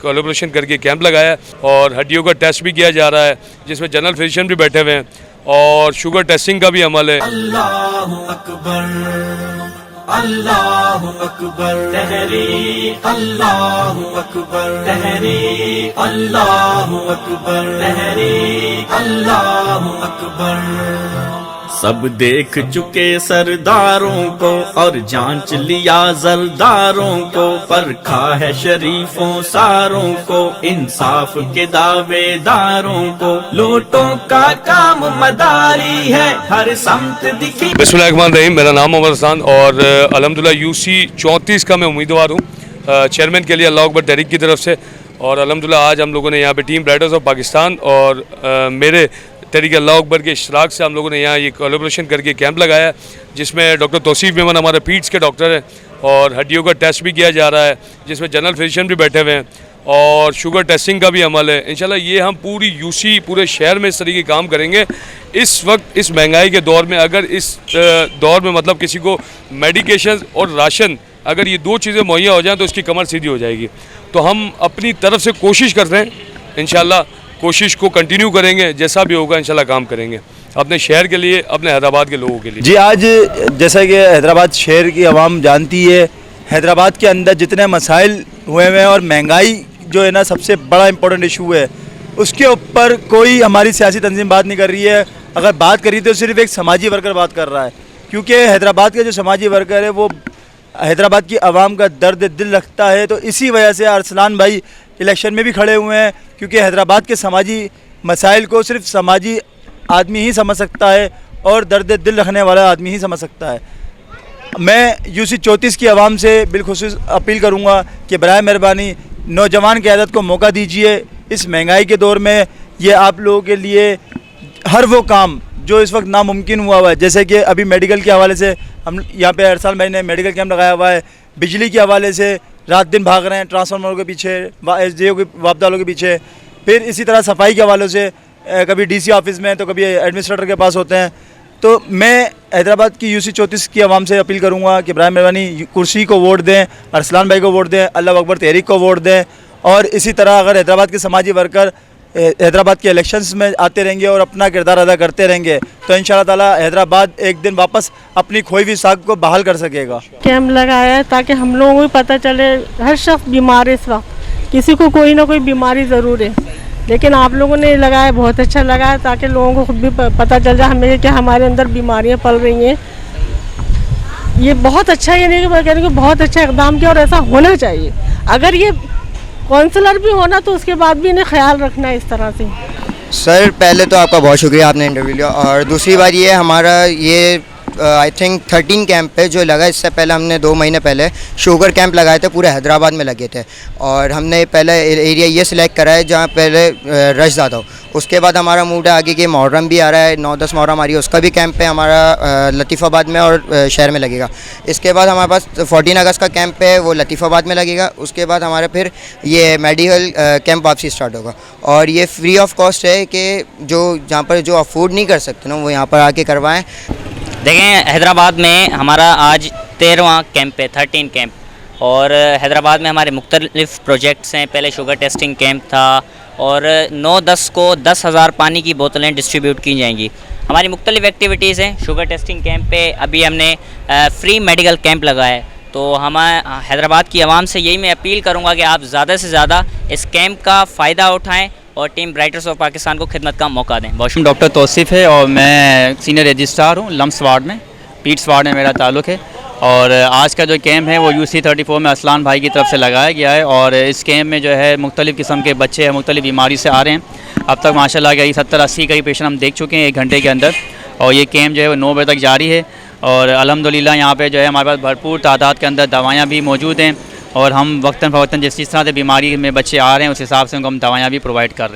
Collaboration करके camp लगाया है और हड्डियों का टेस्ट भी किया जा रहा है, जिसमें जनरल फिजिशियन भी बैठे हुए हैं और शुगर टेस्टिंग का भी अमल है। अल्लाहु अकबर, अल्लाहु अकबर, तहरीक, अल्लाहु अकबर, तहरीक, अल्लाहु अकबर, तहरीक, अल्लाहु अकबर। सब देख चुके सरदारों को और जांच लिया जरदारों को, परखा है शरीफों सारों को, इंसाफ के दावेदारों को, लोटों का काम मदारी है, हर समत दिखी। बिस्मिल्लाहिर्रहमानिर्रहीम, मेरा नाम मोहम्मद हसन और अल्हम्दुलिल्लाह यूसी 34 का मैं उम्मीदवार हूँ चेयरमैन के लिए अल्लाह अकबर तहरीक की तरफ से। और अल्हम्दुलिल्लाह आज हम लोगों ने यहाँ पे टीम ब्राइटर्स ऑफ पाकिस्तान और मेरे तहरीक अल्लाह अकबर के इश्तराक से हम लोगों ने यहाँ ये कोलैबोरेशन करके कैंप लगाया है, जिसमें डॉक्टर तौसीफ मेमन हमारे पीट्स के डॉक्टर हैं और हड्डियों का टेस्ट भी किया जा रहा है, जिसमें जनरल फिजिशियन भी बैठे हुए हैं और शुगर टेस्टिंग का भी अमल है। इंशाल्लाह ये हम पूरी यूसी पूरे शहर में इस तरीके काम करेंगे। इस वक्त इस महंगाई के दौर में अगर इस दौर में मतलब किसी को मेडिकेशन और राशन अगर ये दो चीज़ें मुहैया हो जाएँ तो उसकी कमर सीधी हो जाएगी। तो हम अपनी तरफ से कोशिश कर रहे हैं, इंशाल्लाह कोशिश को कंटिन्यू करेंगे, जैसा भी होगा इंशाल्लाह काम करेंगे अपने शहर के लिए, अपने हैदराबाद के लोगों के लिए। जी आज जैसा कि हैदराबाद शहर की आवाम जानती है, हैदराबाद के अंदर जितने मसाइल हुए हैं और महंगाई जो है ना सबसे बड़ा इम्पोर्टेंट इशू है, उसके ऊपर कोई हमारी सियासी तंजीम बात नहीं कर रही है। अगर बात करी तो सिर्फ एक समाजी वर्कर बात कर रहा है, क्योंकि हैदराबाद के जो समाजी वर्कर है वो हैदराबाद की आवाम का दर्द दिल रखता है। तो इसी वजह से अरसलान भाई इलेक्शन में भी खड़े हुए हैं, क्योंकि हैदराबाद के समाजी मसाइल को सिर्फ समाजी आदमी ही समझ सकता है और दर्द दिल रखने वाला आदमी ही समझ सकता है। मैं यूसी 34 की आवाम से बिलखुसूस अपील करूंगा कि बराए मेहरबानी नौजवान क़यादत को मौका दीजिए। इस महंगाई के दौर में ये आप लोगों के लिए हर वो काम जो इस वक्त नामुमकिन हुआ है, जैसे कि अभी मेडिकल के हवाले से हम यहाँ पे अरसाल भाई ने मेडिकल कैंप लगाया हुआ है, बिजली के हवाले से रात दिन भाग रहे हैं ट्रांसफार्मरों के पीछे, SDO के वापदालों के पीछे, फिर इसी तरह सफाई के हवालों से कभी DC ऑफिस में तो कभी एडमिनिस्ट्रेटर के पास होते हैं। तो मैं हैदराबाद की यूसी 34 की आवाम से अपील करूँगा कि बराए मेहरबानी कुर्सी को वोट दें, अरसलान भाई को वोट दें, अल्लाह अकबर तहरीक को वोट दें। और इसी तरह अगर हैदराबाद के समाजी वर्कर हैदराबाद के इलेक्शंस में आते रहेंगे और अपना किरदार अदा करते रहेंगे तो इंशाल्लाह ताला हैदराबाद एक दिन वापस अपनी खोई हुई साख को बहाल कर सकेगा। कैंप लगाया है ताकि हम लोगों को पता चले, हर शख्स बीमार है इस वक्त, किसी को कोई ना कोई बीमारी ज़रूर है, लेकिन आप लोगों ने लगाया बहुत अच्छा लगा है ताकि लोगों को खुद भी पता चल जाए हमें कि हमारे अंदर बीमारियाँ पल रही हैं। ये बहुत अच्छा, ये नहीं मैं कह रही हूँ बहुत अच्छा इक़दाम किया और ऐसा होना चाहिए। अगर ये काउंसलर भी होना तो उसके बाद भी इन्हें ख्याल रखना है इस तरह से। सर पहले तो आपका बहुत शुक्रिया, आपने इंटरव्यू लिया, और दूसरी बात ये हमारा ये आई थिंक 13 कैंप है जो लगा। इससे पहले हमने 2 महीने पहले शुगर कैंप लगाए थे, पूरे हैदराबाद में लगे थे, और हमने पहले एरिया ये सिलेक्ट करा है जहाँ पहले रश ज़्यादा हो। उसके बाद हमारा मूड है आगे कि मुहर्रम भी आ रहा है, 9-10 मुहर्रम आ रही है, उसका भी कैंप है हमारा लतीफ़ाबाद में और शहर में लगेगा। इसके बाद हमारे पास 14 अगस्त का कैंप है, वो लतीफ़ाबाद में लगेगा। उसके बाद हमारा फिर ये मेडिकल कैंप वापसी स्टार्ट होगा, और ये फ्री ऑफ कॉस्ट है कि जो जहाँ पर जो अफोर्ड नहीं कर सकते ना वो यहाँ पर आके करवाएँ। देखें हैदराबाद में हमारा आज 13वां कैंप है, 13 कैंप, और हैदराबाद में हमारे मुख्तलिफ़ प्रोजेक्ट्स हैं। पहले शुगर टेस्टिंग कैंप था और 9-10 को 10,000 पानी की बोतलें डिस्ट्रीब्यूट की जाएंगी। हमारी मुख्तलिफ़ एक्टिविटीज़ हैं। शुगर टेस्टिंग कैंप पे अभी हमने फ्री मेडिकल कैंप लगाया है। तो हम हैदराबाद की आवाम से यही मैं अपील करूँगा कि आप ज़्यादा से ज़्यादा इस कैंप का फ़ायदा उठाएँ और टीम ब्राइटर्स ऑफ पाकिस्तान को खिदमत का मौका दें। बहुत डॉक्टर तौसीफ है और मैं सीनियर रजिस्ट्रार हूँ लम्स वार्ड में, पीट्स वार्ड में मेरा ताल्लुक़ है। और आज का जो कैंप है वो यूसी 34 में अरसलान भाई की तरफ से लगाया गया है, और इस कैंप में जो है मुख्तलिफ़ किस्म के बच्चे हैं, मुख्तलिफ़ बीमारी से आ रहे हैं। अब तक माशाल्लाह करीब 70-80 कई पेशेंट हम देख चुके हैं 1 घंटे के अंदर, और ये कैंप जो है वो 9 बजे तक जारी है। और अल्हम्दुलिल्लाह यहाँ पे जो है हमारे पास भरपूर तादाद के अंदर दवाइयाँ भी मौजूद हैं, और हम वक्तन फ़वक्तन जिस तरह से बीमारी में बच्चे आ रहे हैं उस हिसाब से उनको हम दवाइयाँ भी प्रोवाइड कर रहे हैं।